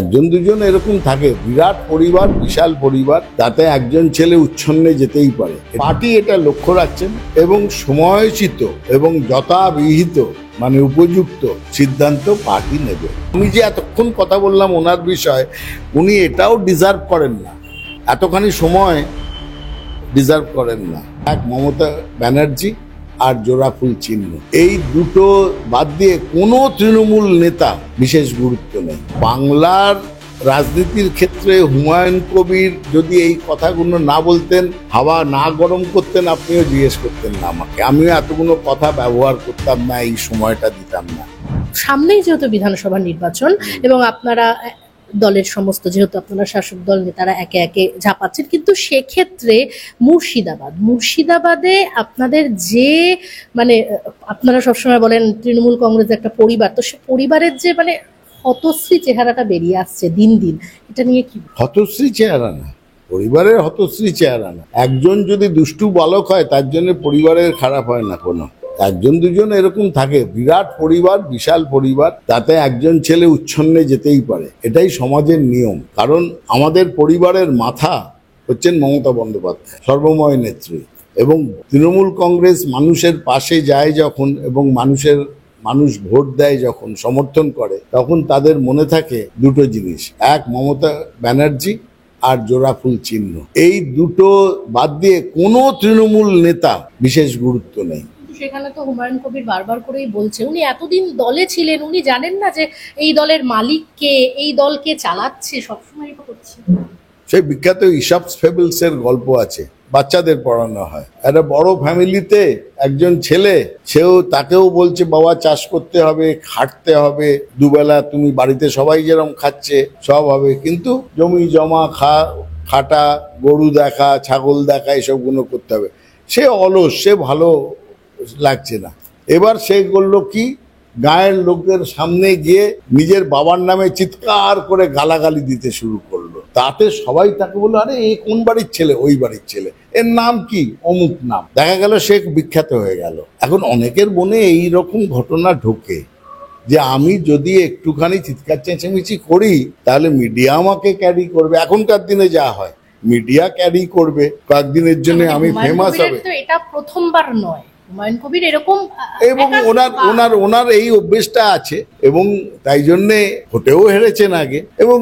একজন দুজন এরকম থাকে, বিরাট পরিবার, বিশাল পরিবার, তাতে একজন ছেলে উচ্ছন্নে যেতেই পারে। পার্টি এটা লক্ষ্য রাখছেন এবং সময়োচিত এবং যথাবিহিত মানে উপযুক্ত সিদ্ধান্ত পার্টি নেবে। আমি যে এতক্ষণ কথা বললাম ওনার বিষয়, উনি এটাও ডিজার্ভ করেন না, এতখানি সময় ডিজার্ভ করেন না। এক মমতা ব্যানার্জি আর জোড়াফুল চিহ্ন, এই দুটো বাদ দিয়ে কোনো তৃণমূল নেতা বিশেষ গুরুত্ব নেই বাংলার রাজনীতির ক্ষেত্রে। হুমায়ুন কবির যদি এই কথাগুলো না বলতেন, হাওয়া না গরম করতেন, আপনিও জিজ্ঞেস করতেন না আমাকে, আমিও এতগুলো কথা ব্যবহার করতাম না, এই সময়টা দিতাম না। সামনেই যেহেতু বিধানসভা নির্বাচন এবং আপনারা দলের সমস্ত, যেহেতু আপনারা শাসক দল নেতারা একে একে ঝাঁপাচ্ছেন, কিন্তু সেক্ষেত্রে মুর্শিদাবাদে আপনাদের যে মানে আপনারা সবসময় বলেন তৃণমূল কংগ্রেস একটা পরিবার, তো সে পরিবারের যে মানে হতশ্রী চেহারাটা বেরিয়ে আসছে দিন দিন, এটা নিয়ে কি? হতশ্রী চেহারা না, পরিবারের হতশ্রী চেহারা না। একজন যদি দুষ্টু বালক হয় তার জন্য পরিবারের খারাপ হয় না কোনো। একজন দুজন এরকম থাকে, বিরাট পরিবার, বিশাল পরিবার, তাতে একজন ছেলে উচ্ছন্নে যেতেই পারে, এটাই সমাজের নিয়ম। কারণ আমাদের পরিবারের মাথা হচ্ছেন মমতা বন্দ্যোপাধ্যায়, সর্বময় নেত্রী। এবং তৃণমূল কংগ্রেস মানুষের পাশে যায় যখন এবং মানুষ ভোট দেয় যখন, সমর্থন করে, তখন তাদের মনে থাকে দুটো জিনিস, এক মমতা ব্যানার্জি আর জোড়াফুল চিহ্ন। এই দুটো বাদ দিয়ে কোনো তৃণমূল নেতা বিশেষ গুরুত্ব নেই। সেখানে তো হুমায়ুন কবির বারবার করেই বলছে, উনি এতদিন দলে ছিলেন, উনি জানেন না যে এই দলের মালিক কে, এই দলকে চালাচ্ছে, সবসময় এটা করছে। সেই বিখ্যাত ইসপস ফেবলস এর গল্প আছে, বাচ্চাদের পড়ানো হয়। একটা বড় ফ্যামিলিতে একজন ছেলে, তাকেও বলছে বাবা চাষ করতে হবে, খাটতে হবে, দুবেলা তুমি বাড়িতে সবাই যেরকম খাচ্ছে সব হবে, কিন্তু জমি জমা খাটা, গরু দেখা, ছাগল দেখা, এসবগুলো করতে হবে। সে অলস, সে ভালো লাগছে না। এবার সে করলো কি, গায়ের লোকের সামনে গিয়ে নিজের বাবার নামে চিৎকার করে গালাগালি দিতে শুরু করলো। তাতে সবাই তাকে বললো, আরে এ কোন বাড়ির ছেলে? ওই বাড়ির ছেলে, এর নাম কি? অমুক নাম। দেখা গেল সে বিখ্যাত হয়ে গেল। এখন অনেকের মনে এই রকম ঘটনা ঢোকে যে আমি যদি একটুখানি চিৎকার চেঁচামেচি করি তাহলে মিডিয়া আমাকে ক্যারি করবে। এখনকার দিনে যা হয়, মিডিয়া ক্যারি করবে, কয়েকদিনের জন্য আমি ফেমাস হবে। এটা প্রথমবার নয়, হুমায়ুন কবির এরকম, এবং ওনার এই অভ্যেসটা আছে এবং তাই জন্যে ভোটেও হেরেছেন আগে। এবং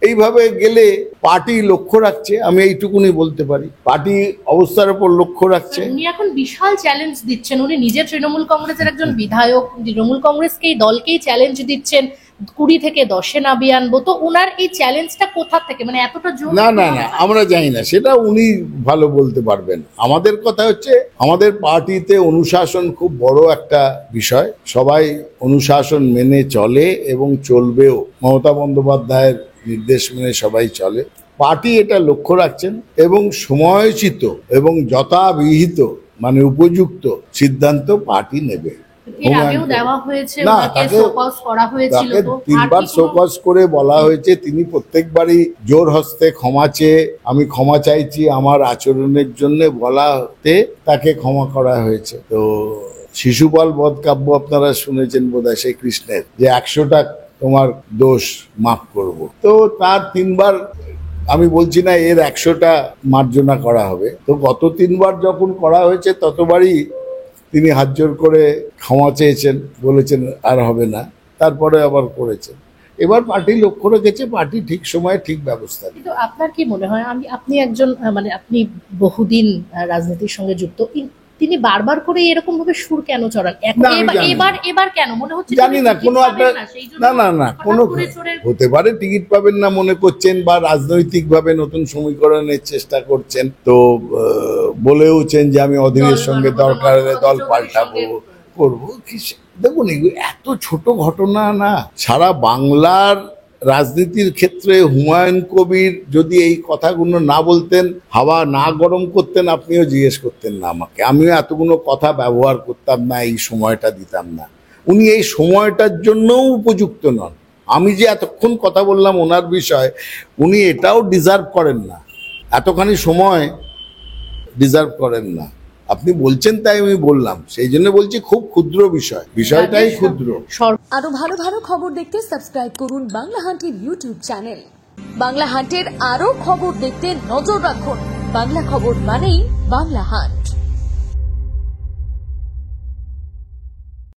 এইভাবে গেলে পার্টি লক্ষ্য রাখছে, আমি এইটুকুনি বলতে পারি, পার্টি অবস্থার উপর লক্ষ্য রাখছে। উনি এখন বিশাল চ্যালেঞ্জ দিচ্ছেন, উনি নিজে তৃণমূল কংগ্রেসের একজন বিধায়ক, তৃণমূল কংগ্রেসকেই দলকেই চ্যালেঞ্জ দিচ্ছেন 20 থেকে 10-এ নামিয়ে আনবো। তো ওনার এই চ্যালেঞ্জটা কোথা থেকে, মানে এতটা জোর? না আমরা জানি না, সেটা উনি ভালো বলতে পারবেন। আমাদের কথা হচ্ছে, আমাদের পার্টিতে অনুশাসন খুব বড় একটা বিষয়, সবাই অনুশাসন মেনে চলে এবং চলবেও। মমতা বন্দ্যোপাধ্যায়ের নির্দেশ মেনে সবাই চলে। পার্টি এটা লক্ষ্য রাখছেন এবং সময়োচিত এবং যথাবিহিত মানে উপযুক্ত সিদ্ধান্ত পার্টি নেবে। তিনবার শোকজ করে বলা হয়েছে, তিনি প্রত্যেকবারই জোর হস্তে ক্ষমা চেয়ে, আমি ক্ষমা চাইছি আমার আচরণের জন্য বলাতে তাকে ক্ষমা করা হয়েছে। তো শিশুপাল বধ কাব্য আপনারা শুনেছেন বোধহয়, সেই কৃষ্ণের, যে 100টা তোমার দোষ মাফ করব। তো তার 3বার, আমি বলছি না এর 100টা মার্জনা করা হবে। তো গত 3বার যখন করা হয়েছে ততবারই তিনি হাত জোর করে ক্ষমা চেয়েছেন, বলেছেন আর হবে না, তারপরে আবার করেছেন। এবার পার্টি লক্ষ্য রেখেছে, পার্টি ঠিক সময়ে ঠিক ব্যবস্থা। কিন্তু আপনার কি মনে হয়, আপনি একজন মানে আপনি বহুদিন রাজনীতির সঙ্গে যুক্ত, তিনি বারবার করে এরকম ভাবে সুর কেন চড়ান? এবার কেন মনে হচ্ছে? জানি না, কোনো আপনার না কোনো হতে পারে টিকিট পাবেন না মনে করছেন, বা রাজনৈতিক ভাবে নতুন সমীকরণের চেষ্টা করছেন, তো বলেওছেন যে আমি অধীরের সঙ্গে দরকার হলে দল পাল্টাবো, করবো। দেখুন, এত ছোট ঘটনা না, সারা বাংলার রাজনীতির ক্ষেত্রে হুমায়ুন কবির যদি এই কথাগুলো না বলতেন, হাওয়া না গরম করতেন, আপনিও জিজ্ঞেস করতেন না আমাকে, আমিও এতগুলো কথা ব্যবহার করতাম না, এই সময়টা দিতাম না। উনি এই সময়টার জন্যও উপযুক্ত নন। আমি যে এতক্ষণ কথা বললাম ওনার বিষয়, উনি এটাও ডিজার্ভ করেন না, এতখানি সময় ডিজার্ভ করেন না। আপনি বলছেন তাই আমি বললাম, সেই জন্য বলছি খুব ক্ষুদ্র বিষয়টাই ক্ষুদ্র। আরো ভালো ভালো খবর দেখতে সাবস্ক্রাইব করুন বাংলা হান্টের ইউটিউব চ্যানেল। বাংলা হান্টের আরো খবর দেখতে নজর রাখুন। বাংলা খবর মানেই বাংলা হান্ট।